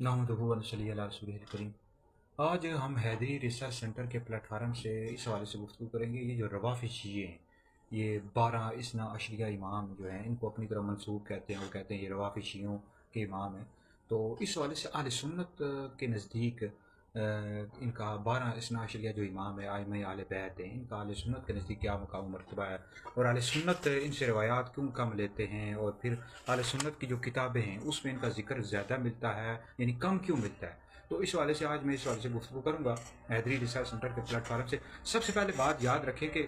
नहमदुहु व नसल्ली अला रसूलिहिल करीम। आज हम हैदरी रिसर्च सेंटर के प्लेटफार्म से इस हवाले से गुफ्तगू करेंगे। ये जो रवाफ़ी शिये हैं, ये 12 इसना अशरिया इमाम जो हैं, इनको अपनी तरफ मंसूब कहते हैं। वो कहते हैं ये रवाफ़ी शियों के इमाम हैं। तो इस हवाले से अहले सुन्नत के नज़दीक इनका 12 इसना अशरिया जो इमाम है, आइम्मा अहले बैत हैं, इनका अहले सुन्नत के नज़दीक क्या मकाम मर्तबा है, और अहले सुन्नत इनसे रवायात क्यों कम लेते हैं, और फिर अहले सुन्नत की जो किताबें हैं उसमें इनका ज़िक्र ज़्यादा मिलता है यानी कम क्यों मिलता है। तो इस हवाले से आज मैं इस हवाले से गुफ्तगू करूँगा हैदरी रिसर्च सेंटर के प्लेटफार्म से। सबसे पहले बात याद रखें कि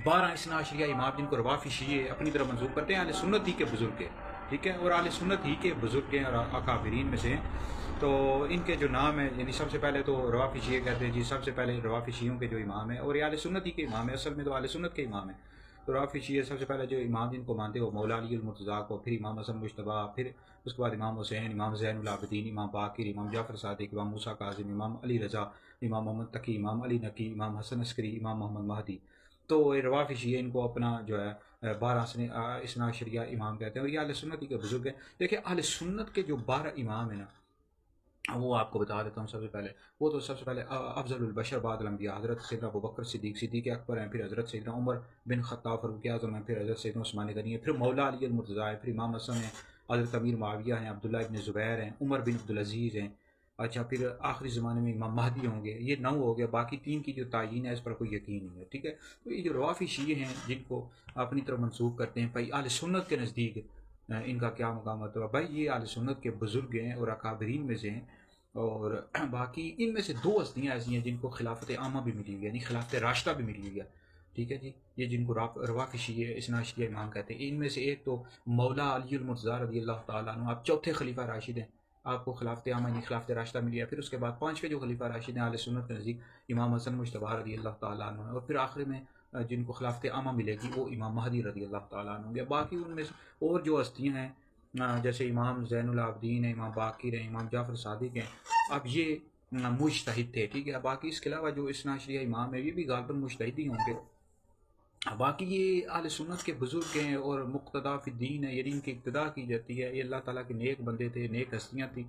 12 इसना अशरिया इमाम जिनको रवाफ़ी शिये अपनी तरफ मंसूब करते हैं, अहले सुन्नत ही के बुज़ुर्ग हैं, ठीक है, और अहले सुन्नत ही के बुज़ुर्ग हैं और अकाबिरीन में से हैं। तो इनके जो नाम है, यानी सबसे पहले तो रवाफ़ी शिये कहते हैं जी, सबसे पहले रवाफ़ी शियों के जो इमाम है, और ये अहले सुन्नत ही के इमाम है, असल में तो अहले सुन्नत के इमाम है। तो रवाफ़ी शिये सबसे पहले जो इमाम जिनको मानते हो मौला अली मुर्तज़ा को, फिर इमाम हसन मुश्तबा, फिर उसके बाद इमाम हुसैन, इमाम ज़ैनुल आबिदीन, इमाम बाकिर, इमाम जाफ़र सादिक, इमाम मूसा काज़िम, इमाम अली रज़ा, इमाम मोहम्मद तकी, इमाम अली नकी, इमाम हसन अस्करी, इमाम मोहम्मद महदी। तो ये रवाफ़ी शिये इनको अपना जो है 12 इसना अशरिया इमाम कहते हैं, और ये अहले सुन्नत ही के बुज़ुर्ग हैं। देखिए अहले सुन्नत के जो 12 इमाम हैं ना, वो आपको बता देता हूँ। सबसे पहले वो तो सबसे पहले अफ़ज़लुल बशर बादल अंबिया हज़रत सैयदना अबू बकर सिद्दीक़, सिद्दीक़ अकबर हैं, फिर हज़रत सैयदना उमर बिन ख़त्ताब फ़ारूक़ आज़म हैं, फिर हज़रत सैयदना उस्मान गनी हैं, फिर मौला अली मुर्तज़ा हैं, फिर इमाम हसन हैं, हज़रत अमीर मुआविया हैं, अब्दुल्लाह इब्न ज़ुबैर हैं, उमर बिन अब्दुल अज़ीज़ हैं। अच्छा, फिर आखिरी ज़माने में इमाम महदी होंगे। ये 9 हो गया, बाकी 3 की जो तयीन है इस पर कोई यकीन नहीं है, ठीक है। तो ये जो रवाफ़ी शिये हैं जिनको अपनी तरफ मंसूब करते हैं, भाई अहले सुन्नत के नज़दीक इनका क्या मकाम होता है, भाई ये अहले सुन्नत के बुज़ुर्ग हैं और अकाबरीन में से हैं। और बाकी इनमें से 2 हस्तियाँ ऐसी हैं जिनको खिलाफत आमा भी मिली हुई है, यानी खिलाफत राशिदा भी मिली हुई है, ठीक है जी। ये जिनको रवाफ़ी शिये इसना अशरिया इमाम कहते हैं, इनमें से एक तो मौला अली मुर्तज़ा रज़ी अल्लाह ताला अन्हु, आप चौथे खलीफा राशिद हैं, आपको खिलाफत आमा यानी खिलाफत राशिदा मिली है। फिर उसके बाद 5वें जो खलीफा राशिद हैं अहले सुन्नत के नज़दीक, इमाम हसन मुश्तबा रज़ी अल्लाह ताला अन्हु है, और फिर आखिर में जिनको खिलाफत आमा मिलेगी वो इमाम महदी रज़ी अल्लाह ताला अन्हु होंगे। बाकी उनमें से और जो हस्तियाँ हैं जैसे इमाम ज़ैनुल आबिदीन है, इमाम बाकिर हैं, इमाम जाफ़र सादिक हैं, अब ये मुज्तहिद थे, ठीक है। बाकी इसके अलावा जो इसना अशरिया इमाम है ये भी गालिबन मुज्तहिद ही होंगे। बाकी ये अहले सुन्नत के बुज़ुर्ग हैं और मुक़्तदा फ़िद्दीन है, यानी इनकी इब्तिदा की जाती है। ये अल्लाह ताला के नेक बंदे थे, नेक हस्तियाँ थी,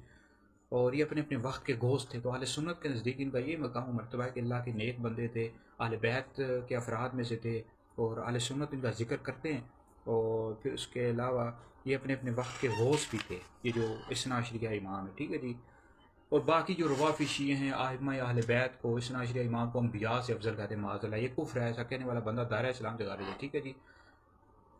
और ये अपने अपने वक्त के गोश्त थे। तो अहले सुन्नत के नज़दीक इनका ये मकाम मर्तबा है कि अल्लाह के नेक बंदे थे, अहले बैत के अफराद में से थे, और अहले सुन्नत इनका ज़िक्र करते हैं। और फिर उसके अलावा ये अपने अपने वक्त के गौस भी थे, ये जो इसना अशरिया इमाम है, ठीक है जी। और बाकी जो रवाफ़ी शिये हैं आइम्मा अहले बैत को, इसना अशरिया इमाम को अम्बिया से अफजल कहते हैं, माज़अल्लाह। ये कुफ्र है, ऐसा कहने वाला बंदा दायरा इस्लाम से खारिज है, ठीक है जी।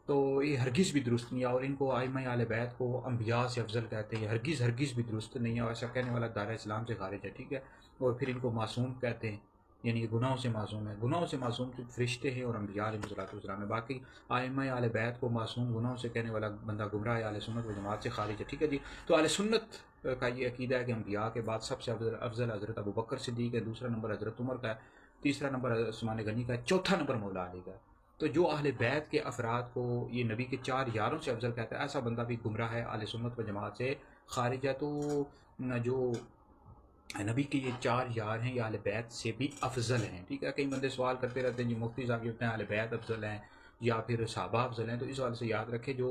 तो ये हरगिज़ भी दुरुस्त नहीं है, और इनको आइम्मा अहले बैत को अम्बिया से अफजल कहते हैं, ये हरगिज़ भी दुरुस्त नहीं है, और ऐसा कहने वाला दायरा इस्लाम से खारिज है, ठीक है। और फिर इनको मासूम कहते हैं, यानी ये गुनाहों से मासूम है। गुनाहों से मासूम तो फरिश्ते हैं और अम्बिया अलैहिस्सलाम है। बाकी आइम्मा अहले बैत को मासूम, गुनाहों से कहने वाला बंदा गुमराह है, अहले सुन्नत व जमात से खारिज है, ठीक है जी। तो अहले सुन्नत का ये अकीदा है कि अम्बिया के बाद सबसे अफजल हज़रत अबू बकर सिद्दीक़ है, दूसरा नंबर हज़रत उमर का है, तीसरा नंबर हज़रत उस्मान गनी का है, चौथा नंबर मौला अली का है। तो जो अहले बैत के अफराद को ये नबी के 4 यारों से अफजल कहता है, ऐसा बंदा भी गुमराह है, अहले सुन्नत व जमात से खारिज है। तो जो नबी के ये 4 यार हैं ये अहले बैत से भी अफजल हैं, ठीक है। कई बंदे सवाल करते रहते हैं जी, मुफ्ती साहब कहते हैं अहले बैत अफजल हैं या फिर सहाबा अफजल हैं। तो इस वाले से याद रखें जो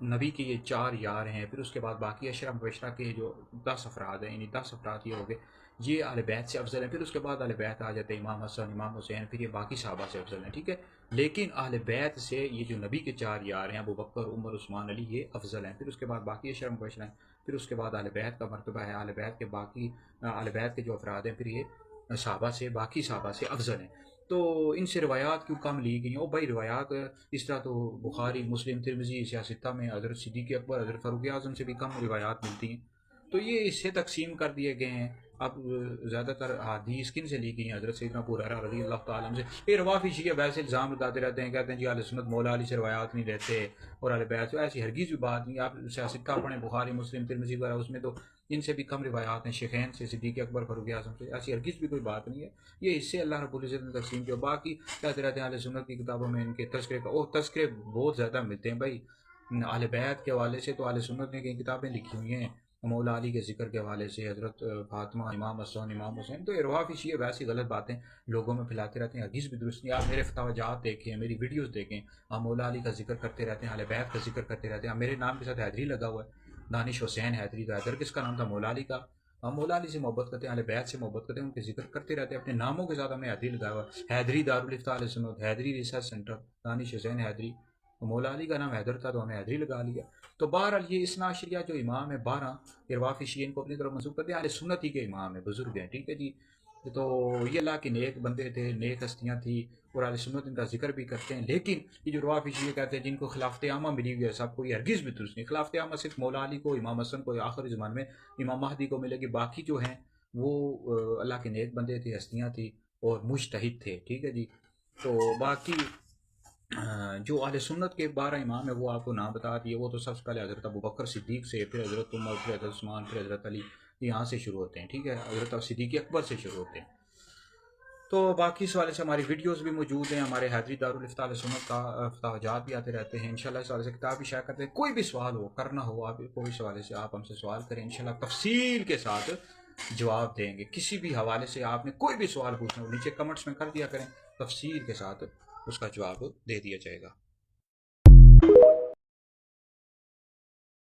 नबी के ये 4 यार हैं, फिर उसके बाद बाकी अशरा मुबशरा के जो 10 अफराद हैं, यानी 10 अफराद ये हो गए, ये अहले बैत से अफजल हैं। फिर उसके बाद अहले बैत आ जाते हैं इमाम हसन, इमाम हुसैन, फिर ये बाकी सहाबा से अफजल हैं, ठीक है। लेकिन अहले बैत से ये जो नबी के 4 यार हैं अबू बकर, उमर, उस्मान, अली, ये अफजल हैं। फिर उसके बाद बाकी अशरा मुबशरा हैं, फिर उसके बाद अहले बैत का मरतबा है, अहले बैत के बाकी अहले बैत के जो अफराद हैं फिर ये सहाबा से, बाकी सहाबा से अफजल हैं। तो इनसे रिवायात क्यों कम ली गई हैं? ओ भाई रिवायात इस तरह तो बुखारी, मुस्लिम, तिरमिज़ी, सियासित्ता में हज़रत सिद्दीक़ अकबर, हज़रत फ़ारूक़ आज़म से भी कम रिवायात मिलती हैं। तो ये इससे तकसीम कर दिए गए हैं। अब ज़्यादातर हदीस किन से ली गई हैं? हज़रत सैयदना अबू हुरैरा रज़ी अल्लाह तआला अन्हु से। ये रवाफ़ी शिया वैसे इल्ज़ाम लगाते रहते हैं, कहते हैं जी अहले सुन्नत मौला अली से रिवायात नहीं लेते और अहले बैत से। ऐसी हरगिज़ भी बात नहीं। आप सियासित्ता पढ़ें, बुखारी, मुस्लिम, तिरमिज़ी वगैरह, उसमें तो इनसे भी कम रिवायात हैं, शेखैन से, सिद्दीक़ अकबर, फ़ारूक़ आज़म से। ऐसी हरगिज़ भी कोई बात नहीं है। ये इससे अल्लाह रब्बुल इज़्ज़त ने तकसीम किया। बाकी कहते रहते हैं अहले सुन्नत की किताबों में इनके तज़किरे का, तज़किरे बहुत ज़्यादा मिलते हैं भाई। अहले बैत के हवाले से तो अहले सुन्नत ने कई किताबें लिखी हुई हैं, मौला अली के ज़िक्र के हवाले से, हज़रत फ़ातिमा, इमाम हसन, इमाम हुसैन। तो ये रवाफ़ी शिये वैसी गलत बातें लोगों में फैलाते रहते हैं, हदीस भी दुरुस्त नहीं। आप मेरे फतवाजात देखें, मेरी वीडियोज़ देखें, हम मौला अली का जिक्र करते रहते हैं, अहले बैत का जिक्र करते रहते हैं, मेरे नाम के साथ हैदरी लगा हुआ है। دانش حسین حیدری کا، درگز کا نام تھا مولا علی کا. ہم مولا علی سے محبت کرتے ہیں، اہل بیت سے محبت کرتے ہیں، ان کے ذکر کرتے رہتے ہیں، اپنے ناموں کے ساتھ ہمیں حیدری لگایا ہوا. حیدری دارالفتاء اہل سنت، حیدری ریسرچ سینٹر، دانش حسین حیدری. مولا علی کا نام حیدر تھا تو ہمیں حیدری لگا لیا. تو بہرحال یہ اثنا عشریہ جو امام ہے 12 ارواف شیعہ کو اپنی طرف منسوب کرتے ہیں، اہل سنت ہی کے امام ہیں، بزرگ ہیں. ٹھیک ہے جی. تو یہ اللہ کے نیک بندے تھے، نیک ہستیاں تھیں، اور اہل سنت ان کا ذکر بھی کرتے ہیں. لیکن یہ جو روافض شیعہ کہتے ہیں جن کو خلافت عامہ ملی ہوئی ہے سب کو، یہ ہرگز بھی درست نہیں. خلافت عامہ صرف مولا علی کو، امام حسن کو، آخری زمان میں امام مہدی کو ملے گی. باقی جو ہیں وہ اللہ کے نیک بندے تھے، ہستیاں تھیں اور مجتہد تھے. ٹھیک ہے جی. تو باقی جو اہل سنت کے 12 امام ہیں وہ آپ کو نام بتا دیے. وہ تو سب سے پہلے حضرت ابوبکر صدیق سے، پھر حضرت عمر، پھر حضرت عثمان، پھر حضرت علی، یہاں سے شروع ہوتے ہیں. ٹھیک ہے. حضرت صدیق اکبر سے شروع ہوتے ہیں. تو باقی اس حوالے سے ہماری ویڈیوز بھی موجود ہیں، ہمارے حیدری دارالفتاء اہل سنت کا فتاویات بھی آتے رہتے ہیں. انشاءاللہ اس حوالے سے کتاب بھی شائع کرتے ہیں. کوئی بھی سوال ہو، کرنا ہو، آپ کوئی اس حوالے سے آپ ہم سے سوال کریں، انشاءاللہ تفصیل کے ساتھ جواب دیں گے. کسی بھی حوالے سے آپ نے کوئی بھی سوال پوچھنا ہو نیچے کمنٹس میں کر دیا کریں، تفصیل کے ساتھ اس کا جواب دے دیا جائے گا.